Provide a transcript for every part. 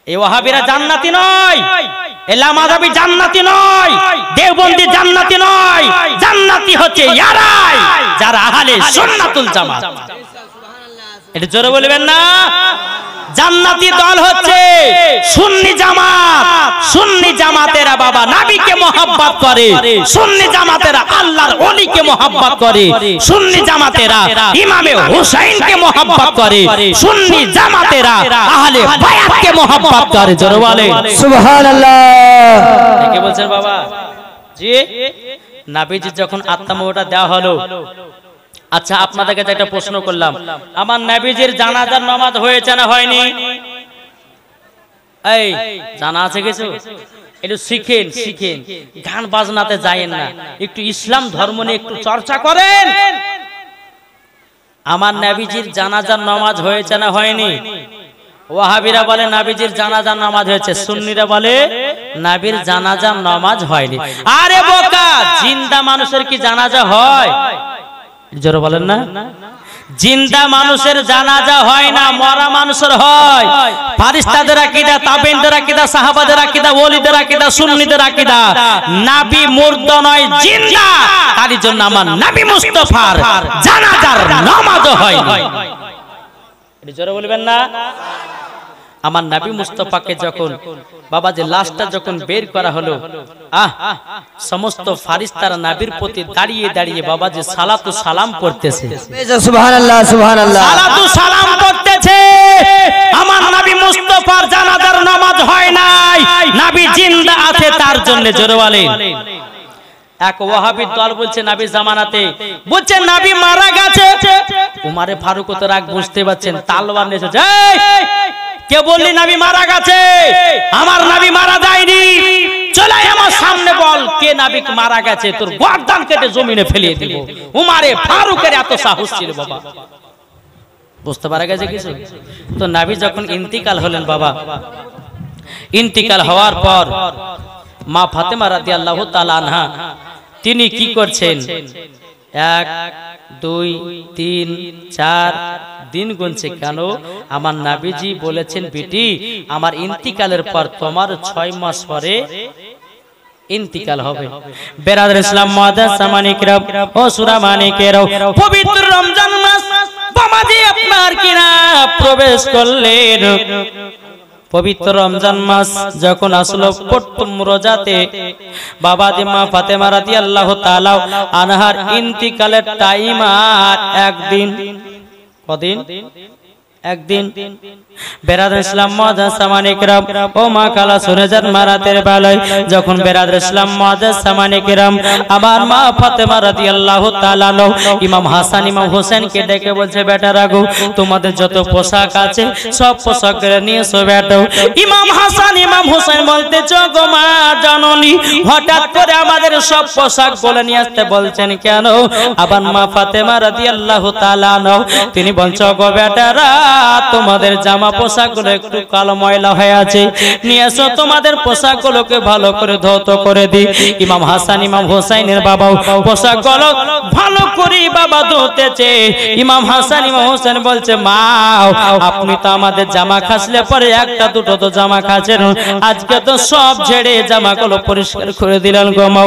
এই ওয়াহাবিরা জান্নাতি নয়, এলা মাযহাবি জান্নাতি নয়, দেওবন্দি জান্নাতি নয়, জান্নাতি হচ্ছে ইয়ারাই যারা আহলে সুন্নাতুল জামাত। এটা জোরে বলবেন না? জান্নাতি দল হচ্ছে সুন্নি জামাত। সুন্নি জামাতেরা বাবা নবীকে মহব্বত করে, সুন্নি জামাতেরা আল্লাহর ওলিকে মহব্বত করে, সুন্নি জামাতেরা ইমামে হুসাইনকে মহব্বত করে, সুন্নি জামাতেরা আহলে বায়াতকে মহব্বত করে। জোরে বলেন সুবহানাল্লাহ। কে বলছেন বাবা? জি, নবীজি যখন আত্মমোহটা দেওয়া হলো, আচ্ছা আপনাদের কাছে একটা প্রশ্ন করলাম, আমার নবীজির জানাজার নামাজ হয়েছে না হয়নি? এই জানা আছে কিছু? একটু শিখেন, শিখেন, গান বাজনাতে যায়েন না, একটু ইসলাম ধর্ম নিয়ে একটু চর্চা করেন। আমার নবীজির জানাজার নামাজ হয়েছে না হয়নি? ওয়াহাবিরা বলে নবীজির জানাজার নামাজ হয়েছে, সুন্নিরা বলে নবীর জানাজার নামাজ হয়নি। আরে বোকা, জিন্দা মানুষের কি জানাজা হয়? জোরে বলেন না? জিন্দা মানুষের জানাজা হয় না, মরা মানুষের হয়। ফারিস্তাদের আকীদা, তাবেঈনদের আকীদা, সাহাবাদের আকীদা, ওলিদের আকীদা, সুন্নিদের আকীদা, নবী মুর্দা নয়, জিন্দা। তার জন্য আমার নবী মুস্তাফার জানাজার নামাজ হয় না। এটা জোরে বলবেন না? আমার নবী মুস্তাফাকে যখন বাবা যে লাশটা যখন বের করা হলো, সমস্ত ফারিস্তারা নবীর প্রতি দাঁড়িয়ে দাঁড়িয়ে বাবা যে সালাতু সালাম করতেছে। সুবহানাল্লাহ, সুবহানাল্লাহ, সালাতু সালাম করতেছে। আমার নবী মুস্তাফার জানাজার নামাজ হয় নাই, নবী জিন্দা আছে তার জন্য। জোরে বলেন। এক ওয়াহাবি দল বলছে নবী জামানাতে, বলছে নবী মারা গেছে। উমারে ফারুক তো রাগ বুঝতে পারছেন, তালওয়ার নিয়ে এসেছে। কে বললি নবী মারা গেছে? আমার নবী মারা যায়নি, চলে আমার সামনে বল কে নবী মারা গেছে, তোর গর্দান কেটে জমিনে ফেলিয়ে দিব। উমারে ফারুকের এত সাহস ছিল বাবা, বুঝতে পারা গেছে কিছু? তো নবী যখন ইন্তিকাল হলেন বাবা, ইন্তিকাল হওয়ার পর মা ফাতেমা রাদিয়াল্লাহু তাআলা আনহা তিনি কি করছেন, 1 2 3 4 দিন গুনছে। কেন? আমার নবীজি বলেছেন, বেটি আমার ইন্তিকালের পর তোমার 6 মাস পরে ইন্তিকাল হবে। বেরাদার ইসলাম মুআদ্দাস সামানিকরাম ও সূরা মানিকেরাও, পবিত্র রমজান মাস বাবাজি আপনার কিনা প্রবেশ করলেন। পবিত্র রমজান মাস যখন আসলো, প্রথম রোজাতে বাবাজি মা ফাতেমা রাদিয়াল্লাহু তাআলা আনহার ইন্তিকালের টাইম আর একদিন। কদিন? একদিন। বেরাদার ইসলাম মুআদ্দাস সামানিকরাম ও মা কালা সুরেজার মারাতের বেলায় যখন বেরাদার ইসলাম মুআদ্দাস সামানিকরাম আমার মা ফাতেমা রাদিয়াল্লাহু তাআলা ইমাম হাসান ইমাম হোসেনকে ডেকে বলছে, বেটারা গো তোমাদের যত পোশাক আছে সব পোশাক করে নিয়ে এসো বেটা। ইমাম হাসান ইমাম হোসেন বলতেছে, গো মা জননী হঠাৎ করে আমাদের সব পোশাক বলে নিয়ে আসতে বলছেন কেন? আবার মা ফাতেমা রাদিয়াল্লাহু তাআলা তিনি বলছে, গো বেটারা তোমাদের জামা পোশাকগুলো একটু কালো ময়লা হয়ে আছে, নিয়ে এসো তোমাদের পোশাকগুলোকে ভালো করে ধৌত করে দি। ইমাম হাসান ইমাম হোসেনের বাবা পোশাকগুলো ভালো করে বাবা ধুতেছে। ইমাম হাসান ইমাম হোসেন বলছে, মা আপনি তো আমাদের জামা খাসলে পরে একটা দুটো তো জামা খাচ্ছেন, আজকে তো সব ঝেড়ে জামাগুলো পরিষ্কার করে দিলেন গো মা।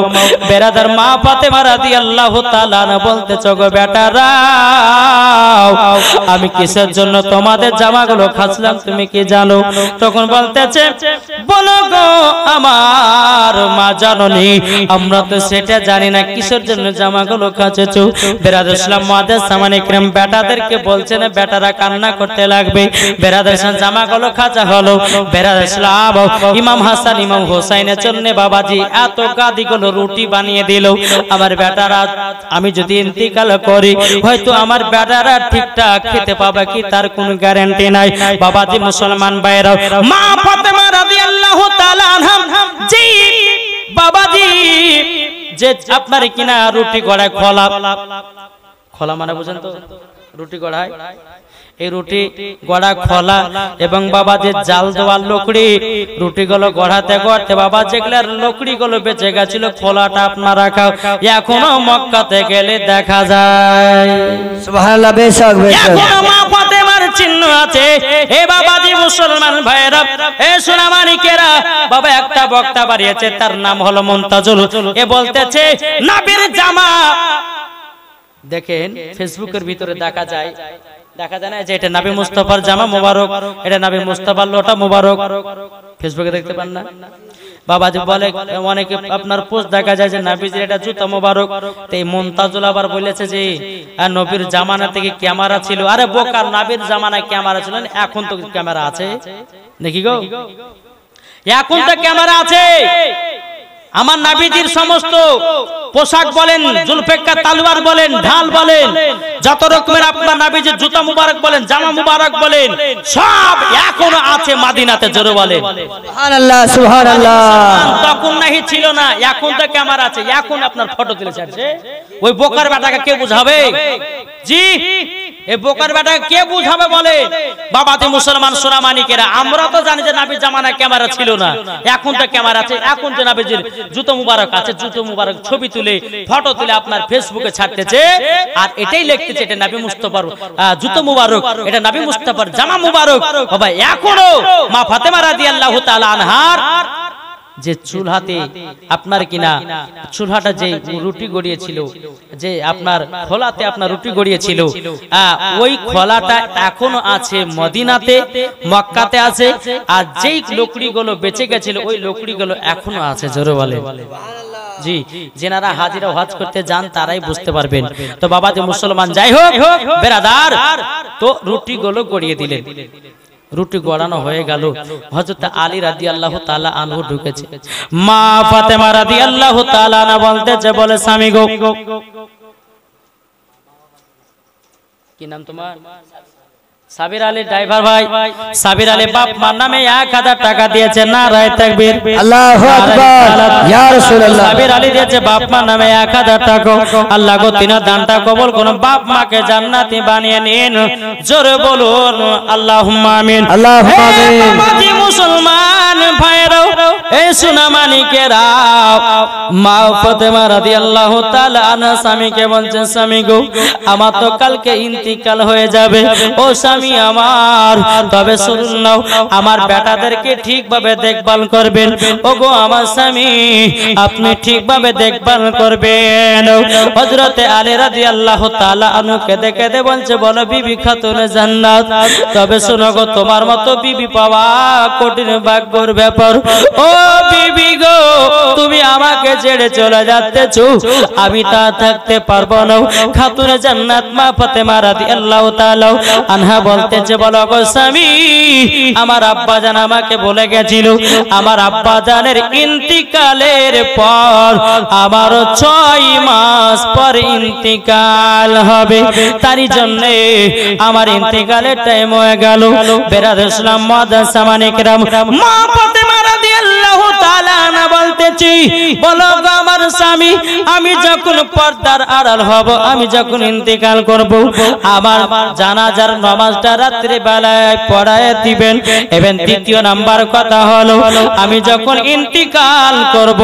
বেরাদার মা ফাতেমা রাদিয়াল্লাহু তাআলা বলতেছে, গো বেটারা আমি কিসের জন্য তোমাদের জামাগুলো খাসলাম তুমি কি জানো? তখন বলতেছে, বলো গো আমার মা জননী, আমরা তো সেটা জানি না কিসের জন্য জামাগুলো খাচ্ছো। বেরাদার ইসলাম মুআদ্দাস সামানিকরাম বেটাদেরকে বলছে না, বেটারা কান্না করতে লাগবে। বেরাদার ইসলাম জামাগুলো খাঁচা হলো। বেরাদার ইসলাম ইমাম হাসান ইমাম হোসেনের জন্য বাবাজি এত গাদিগুলো রুটি বানিয়ে দিল। আমার বেটারা আমি যদি ইন্তিকাল করি হয়তো আমার বেটারা ঠিকঠাক খেতে পাবে কি তার কোনো গ্যারান্টি নাই। বাবাজি মুসলমান ভাইরা, মা ফাতেমা রাদিয়াল্লাহু তাআলা আনহা জি বাবাজি যে আপনার কিনা রুটি গড়ায় খোলা, খোলা মানে বুঝেন তো, রুটি গড়ায়, এই রুটি গড়া খোলা এবং বাবা যে জাল দেওয়ার লকড়ি, রুটিগুলো গড়াতে গড়তে বাবা যেগুলার লকড়িগুলো বেঁচে গেছিল খোলাটা আপনার রাখা এখনো মক্কাতে গেলে দেখা যায়। সুবহানাল্লাহ, বেশক বেশক। এখনো মা ফাতেমার চিহ্ন আছে। এ বাবাজি মুসলমান ভাইরা, এ সোনামানিকেরা, বাবা একটা বক্তা বাড়িয়েছে, তার নাম হলো মুনতাজুল। এ বলতেছে নবীর জামা, দেখেন ফেসবুকের ভিতরে দেখা যায় না যে এটা নবী মুস্তাফার জামা মুবারক, এটা নবী মুস্তাফার লোটা মুবারক, ফেসবুকে দেখতে পান না? বাবাজি বলে অনেকে আপনার পোস্ট দেখা যায় যে নবীজির এটা জুতা মুবারক। তো এই মুনতাজুল আবার বলেছে যে নবীর জামানা থেকে ক্যামেরা ছিল। আরে বোকার, নবীর জামানায় ক্যামেরা ছিল না, এখন তো ক্যামেরা আছে, দেখি গো, এখন তো ক্যামেরা আছে। আমার নবীজির সমস্ত পোশাক বলেন, জুলফিকার তালওয়ার বলেন, ঢাল বলেন, যত রকমের আপনার নবীজির জুতা মুবারক বলেন, জামা মুবারক বলেন, সব এখনো আছে মদিনাতে। জোরে বলেন সুবহানাল্লাহ, সুবহানাল্লাহ। তখন নাহি ছিল না, এখন তো ক্যামেরা আছে, এখন আপনার ফটো তুলে ছাড়ছে। ওই বোকার বেটাকে কে বুঝাবে? জি, এই বোকার বেটাকে কে বুঝাবে বলে? বাবাতে মুসলমান সোনামানিকেরা, আমরা তো জানি যে নবীর জামানায় ক্যামেরা ছিল না, এখন তো ক্যামেরা আছে। এখন তো নবীজির জুতো মুবারক আছে, জুতো মুবারক ছবি তুলে ফটো তুলে আপনার ফেসবুকে ছাড়তেছে, আর এটাই লিখতেছে এটা নবী মুস্তাফার জুতো মুবারক, এটা নবী মুস্তাফার জামা মুবারক। বাবা এখনো মা ফাতেমা রাদিয়াল্লাহু তাআলা আনহার যে চুলহাতে আপনার কিনা চুলহাটা যে রুটি গড়িয়েছিল, যে আপনার খোলাতে আপনার রুটি গড়িয়েছিল, ওই খোলাটা এখনো আছে মদিনাতে, মক্কাতে আছে। আর যেই লকড়িগুলো বেঁচে গেছিল ওই লকড়িগুলো এখনো আছে। জোরে বলে জি, যেনারা হাজিরা হজ করতে যান তারাই বুঝতে পারবেন। তো বাবা যে মুসলমান, যাই হোক বেরাদার, তো রুটিগুলো গড়িয়ে দিলেন। রুটি গড়ানো হয়ে গেল, হযরত আলী রাদিয়াল্লাহু তাআলা আনহু ঢুকেছে। মা ফাতেমা রাদিয়াল্লাহু তাআলা আনহা বলতেছে, বলে স্বামী গো, কি নাম তোমার? সাবির আলী ড্রাইভার ভাই, সাবির আলী বাপ মার নামে 1000 টাকা দিয়েছে। নারায়ে তাকবীর, আল্লাহু আকবার, ইয়া রাসূলুল্লাহ। সাবির আলী দিয়েছে বাপ মার নামে 1000 টাকা। আল্লাহ গো তিন দানটা কবুল করুন, বাপ মাকে জান্নাতি বানিয়ে নিন। জোরে বলুন আল্লাহুম্মা আমিন, আল্লাহুম্মা আমিন। বাবাজি মুসলমান ভাইরা, এই সোনামানিকেরা, মা ফাতেমা রাদিয়াল্লাহু তাআলা আনহা স্বামীকে বলছেন, স্বামী গো আমার তো কালকে ইন্তিকাল হয়ে যাবে। ও স্বামী আমার, তবে শুনুন নাও, আমার বেটাদেরকে ঠিকভাবে দেখভাল করবেন। ওগো আমার স্বামী, আপনি ঠিকভাবে দেখভাল করবেন। হযরতে আলী রাদিয়াল্লাহু তাআলা আনহুকে দেখে বলছে, বলো বিবি খাতুনে জান্নাত, তবে শোনো গো তোমার মতো বিবি পাওয়া কঠিন ভাগ্যের ব্যাপার। ও বিবি গো, তুমি আমাকে ছেড়ে চলে যাচ্তেছো, আমি তা থাকতে পারবো না। খাতুনে জান্নাত মা ফাতেমা রাদিয়াল্লাহু তাআলা আনহা বলতেছে, বলো গো স্বামী, আমার আব্বা জান আমাকে বলে গেছিল, আমার আব্বা জানের ইন্তিকালের পর আমার 6 মাস পর ইন্তিকাল হবে, তারই জন্য আমার ইন্তিকালের টাইম হয়ে গেল। বেরাদ ইসলাম মাদ্রাসা মানিকরাম, মা ফাতেমা রাদিয়াল্লাহু তাআলা আনহা বলতেছি, বলো গো আমার স্বামী, আমি যখন পর্দার আড়াল হব, আমি যখন ইন্তিকাল করব, আমার জানাজার নামাজটা রাত্রি বেলায় পড়ায় দিবেন। এবং দ্বিতীয় নাম্বার কথা হলো, আমি যখন ইন্তিকাল করব,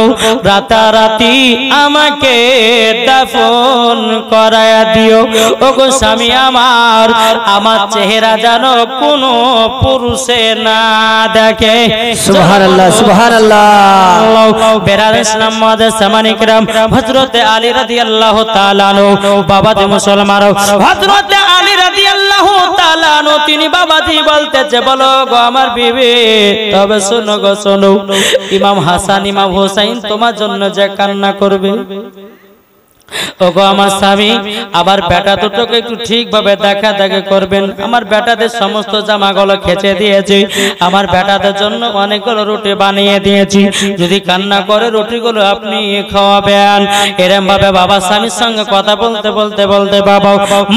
রাতারাতি আমাকে দাফন করায়া দিও। ওগো স্বামী আমার, আমার চেহারা যেন কোনো পুরুষে না দেখে। সুবহানাল্লাহ, সুবহানাল্লাহ। বেরাদ ইসলাম মাদ্রাসা মানিকরাম, হযরতে আলী রাদিয়াল্লাহু তাআলা আনহু, বাবাজি মুসলমান, হযরতে আলী রাদিয়াল্লাহু তাআলা আনহু তিনি বাবাজি বলতেছে, বলো গো আমার বিবি, তবে শোনো গো শোনো, ইমাম হাসান ইমাম হুসাইন তোমার জন্য যে কান্না করবে। ওগো আমার স্বামী, আমার বেটা দুটোকে একটু ঠিকভাবে দেখা করবেন। আমার বেটাদের সমস্ত জামাগুলো খেচে দিয়েছি, আমার বেটাদের জন্য অনেকগুলো রুটি বানিয়ে দিয়েছি, যদি কান্না করে রুটিগুলো আপনি খাওয়াবেন। এরকম ভাবে বাবা স্বামীর সঙ্গে কথা বলতে বলতে বলতে বাবা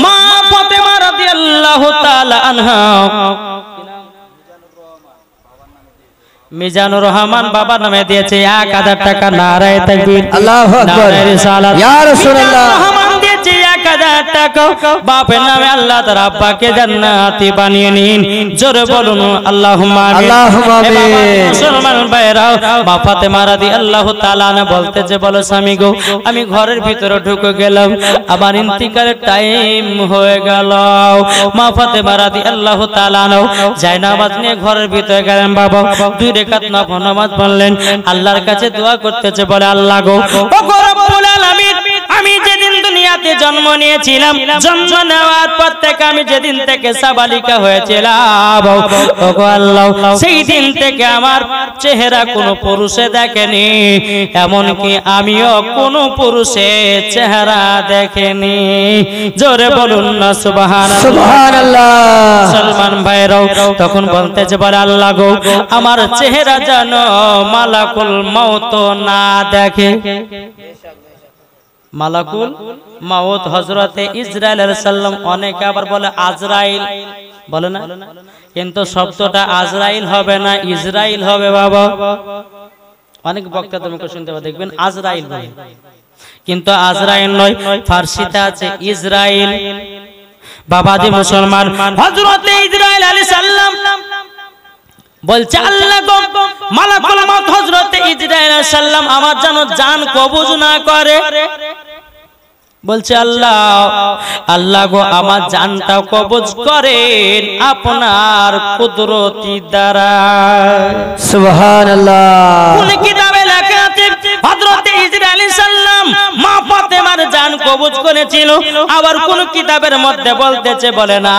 মা ফাতেমা রাদিয়াল্লাহু তাআলা আনহা, মিজানুর রহমান বাবা নামে দিয়েছে 1000 টাকা। নারায়ে তাকবীর, আল্লাহু আকবার, ইয়া রাসূলুল্লাহ। রহমান দিয়েছে 1000 টাকা বাপের নামে আল্লাহ তার আব্বাকে জান্নাতি বানিয়ে নিন। জোরে বলুন আল্লাহুম্মা আমিন। আল্লাহুম্মা আমিন। মুসলমান ভাইরা, মা ফাতেমা রাদিয়াল্লাহু তাআলা আনহা বলতে যে বলো স্বামী গো, আমি ঘরের ভিতরে ঢুকে গেলাম, আবার ইন্তিকালের টাইম হয়ে গেল। মা ফাতেমা রাদিয়াল্লাহু তাআলা আনহা জায়নামাজ নিয়ে ঘরের ভিতরে গেলেন। বাবা 2 রাকাত নফল নামাজ পড়লেন, আল্লাহর কাছে দোয়া করতেছে, বলে আল্লাহ গো, ও গো রব্বুল আলামিন, আমি যেদিন দুনিয়াতে জন্ম নিয়েছিলাম, জন্ম নেওয়ার পর থেকে আমি যেদিন থেকে সাবালিকা হয়েছিলাম, ও গো আল্লাহ, সেই দিন থেকে আমার চেহারা কোনো পুরুষে দেখেনি, এমনকি আমিও কোনো পুরুষের চেহারা দেখেনি। জোরে বলুন না সুবহানাল্লাহ। সুবহানাল্লাহ। মুসলমান ভাইরাও তখন বলতেছে, বলে আল্লাহ গো, আমার চেহারা যেন মালাকুল মাউত না দেখে। মালাকুল মাউত হযরতে ইসরাইল আলাইহিস সালাম, অনেকে আবার বলে আজরাইল, বলে না, কিন্তু শব্দটা আজরাইল হবে না, ইসরাইল হবে। বাবা অনেক বক্তা তুমি শুনতে পাবে, দেখবেন আজরাইল বলে, কিন্তু আজরাইল নয়, ফার্সিতে আছে ইসরাইল। বাবাজি মুসলমান, হযরতে ইসরাইল আলাইহিস সালাম বলছে, আল্লাহ গো, মালাকুল মাউত হযরতে ইসরাইল আলাইহিস সালাম আমার যেন জান কবজ না করে। বলছে আল্লাহ, আল্লাহ গো, আমার জানটা কবজ করেন আপনার কুদরতি দ্বারা। সুবহানাল্লাহ। কোন কিতাবে লেখা আছে হযরতে ইসরাইল আলাইহিস সালাম মা ফাতেমার জান কবজ করেছিল, আবার কোন কিতাবের মধ্যে বলতেছে, বলে না,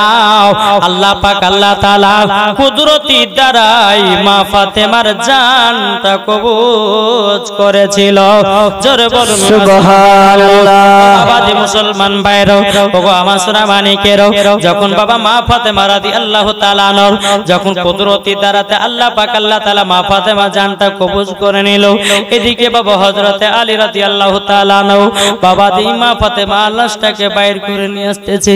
আল্লাহ পাক আল্লাহ তাআলা কুদরতি দ্বারাই মা ফাতেমার জানটা কবজ করেছিল। জোরে বলুন সুবহানাল্লাহ। বাবাজি মুসলমান ভাইরা, ওগো আমার সোনা মানিকেরা, যখন বাবা মা ফাতেমা রাদিয়াল্লাহু তাআলা আনহা যখন কুদরতি দ্বারাতে আল্লাহ পাক আল্লাহ তাআলা মা ফাতেমা জানটা কবজ করে নিল, এদিকে বাবা হযরতে আলী রাদিয়াল্লাহু তাআলা আনহু বাবাজি মা ফাতেমা লাশটাকে বাইর করে নিয়ে আসতেছে।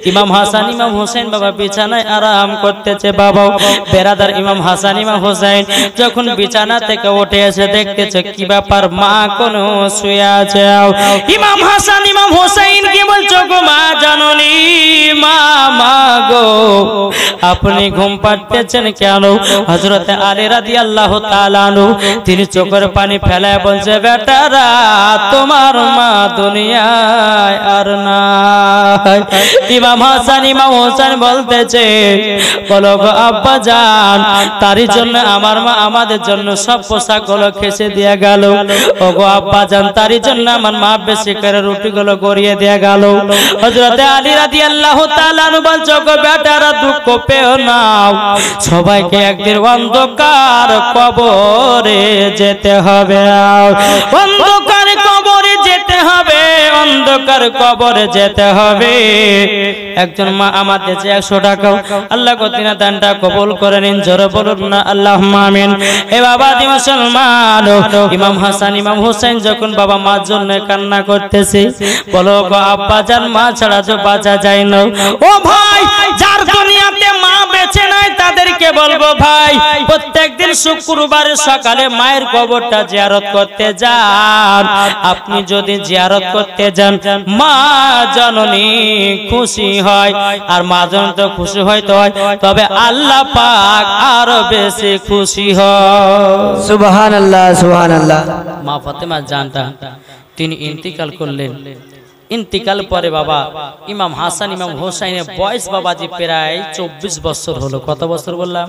ইমাম হাসান ইমাম হোসেন বাবা বিছানায় আরাম করতেছে। বাবা বেরাদার ইমাম হাসান ইমাম হোসেন যখন বিছানা থেকে উঠে এসে দেখতেছে, কি ব্যাপার, মা কোন শুয়ে আছে। ইমাম হাসান ইমাম হোসেন কি বলছো গো মা জাননী, মা গো, আপনি ঘুম পাড়তেছেন কেন? হযরতে আলী রাদিয়াল্লাহু তাআলা আনহু তিনি চোখের পানি ফেলায় বলছে, বেটারা, তোমার মা দুনিয়ায় আর নাই। ইমাম হাসান ইমাম হোসেন বলতেছে, বলো গো আব্বা জান, তারই জন্য আমার মা আমাদের জন্য সব পোশাকগুলো খেসে দিয়ে গেল। ও গো আব্বা জান, তারই জন্য আমার মা বেশি করে রুটিগুলো গড়িয়ে দিয়ে গেল। হযরতে আলী রাদিয়াল্লাহু তাআলা আনহু বলছে, গো বেটারা, দুঃখ পেও না, সবাইকে একদিন অন্ধকার কবরে যেতে হবে, অন্ধকার কবরে যেতে হবে, অন্ধকার কবরে যেতে হবে। একজন মা আমার দেশে 100 টাকা আল্লাহ কতিনা দানটা কবুল করে নিন। জোরে বলুন না আল্লাহুম্মা আমিন। এ বাবাজি মুসলমান, ইমাম হাসান ইমাম হোসেন যখন বাবা মার জন্য কান্না করতেছে, বলো গো আব্বা জান, মা ছাড়া তো বাঁচা যায় না। ও ভাই, যার দুনিয়াতে মা বেঁচে নাই তাদেরকে বলবো, ভাই প্রত্যেকদিন শুক্রবার সকালে মায়ের কবরটা জিয়ারত করতে যান। আপনি যদি জিয়ারত করতে যান, মা জননী খুশি হয়, আর মা জন তো খুশি হইতে হয়, তবে আল্লাহ পাক আরো বেশি খুশি হয়। সুবহানাল্লাহ। সুবহানাল্লাহ। মা ফাতেমা জানটা তিনি ইন্তিকাল করলেন। ইন্তিকাল পরে বাবা ইমাম হাসান ইমাম হোসেনের বয়স বাবাজি প্রায় 24 বছর হলো। কত বছর বললাম?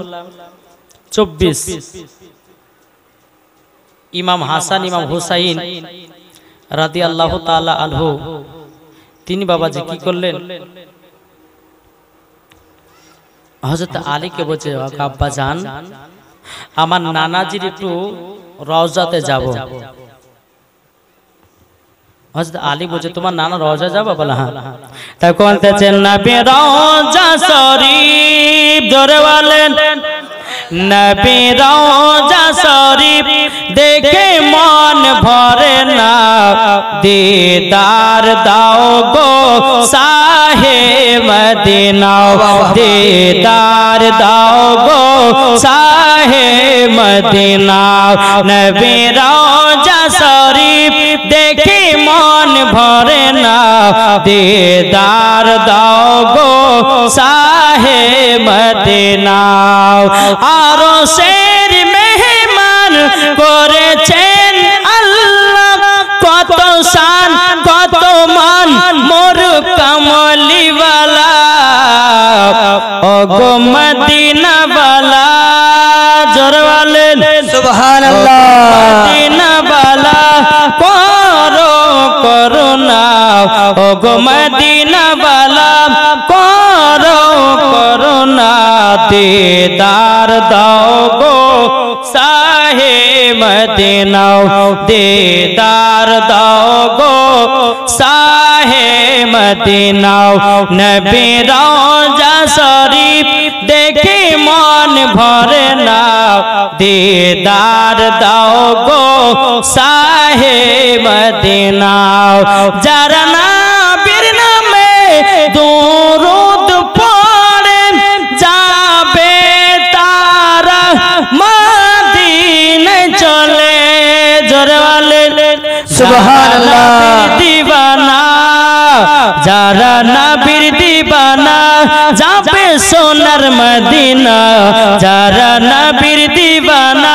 24। ইমাম হাসান ইমাম হোসেন রাদিয়াল্লাহু তাআলা আনহু তিনি বাবাজি কি করলেন, হযরত আলীকে বলছে, আব্বা জান, আমার নানাজির একটু রওজাতে যাব। হযরত আলী বলছে, তোমার নানা রওজা যাবে? বলে হ্যাঁ। তখন বলতেছেন, নবী রওজা শরীফ, জোরে বলেন, নবী রওজা শরীফ দেখে মন ভরে না, দিদার দাও গো শাহে মদিনা, দিদার দাও গো শাহে মদিনা। নবী রওজা শরীফ দেখে মন ভরে না, दीदार दाओ गो साहे मदीना आरो शेर मेहमान करेছেন আল্লাহ কত শান কত মান মোর কামলিওয়ালা ও গো মদিনা वाला জোরে বলেন সুবহানাল্লাহ মদিনা वाला করো করুণা ও গো মদিনা वाला করো করুণা दीदार দাও গো साहे मदीना दीदार दाओ गो साहे मदीना नबी रोजा शरीफ देखे मन भरे ना दीदार दाओ गो साहे मदीना जरा नबीर नामे दुरूद पढ़े जाबे तारा चले जोरे वाले सुबहानल्लाह दीवाना जारा नबीर दीवाना जाबे सोनार मदीना जारा नबीर दीवाना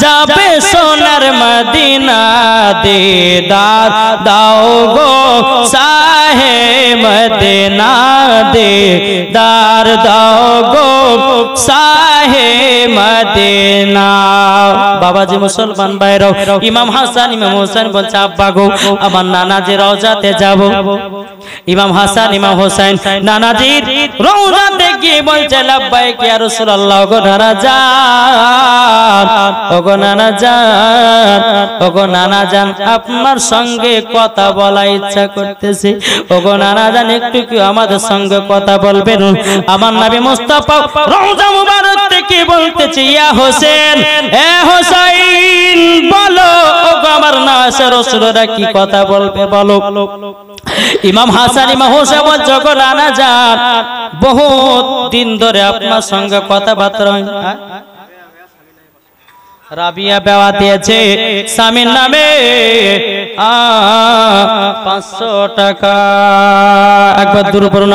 जाबे सोनार मदीना दीदार दाओ गो साहे मदीना दीदार दाओ गो साहे मदीना बाबाजी मुसलमान भाईराও इमाम হাসান इमाम হোসেন বলছে আব্বা গো আমার নানাজি রওজাতে যাব इमाम হাসান इमाम হোসেন নানাজির রওজাতে গিয়ে বলছে লাব্বাইক ইয়া রাসূলুল্লাহ গো নানা জান ওগো নানা জান ওগো নানা জান আপনার সঙ্গে কথা বলা ইচ্ছা করতেছে ওগো নানা জান একটু কি আমাদের সঙ্গে কথা বলবেন আমার নবী মুস্তাফা রওজা মুবারক থেকে বলতেছে ইয়া হোসেন এ হোসেন বলো ওগো আমার নাসে রাসূলরা কি কথা বলবে বলো ইমাম হাসান ইমাম হোসেন বলছে ওগো নানা জান বহুত দিন ধরে আপনার সঙ্গে কথাবার্তা হয় রাবিয়া বেওয়া দিয়েছে স্বামীর নামে 500 টাকা একবার দূর করুন।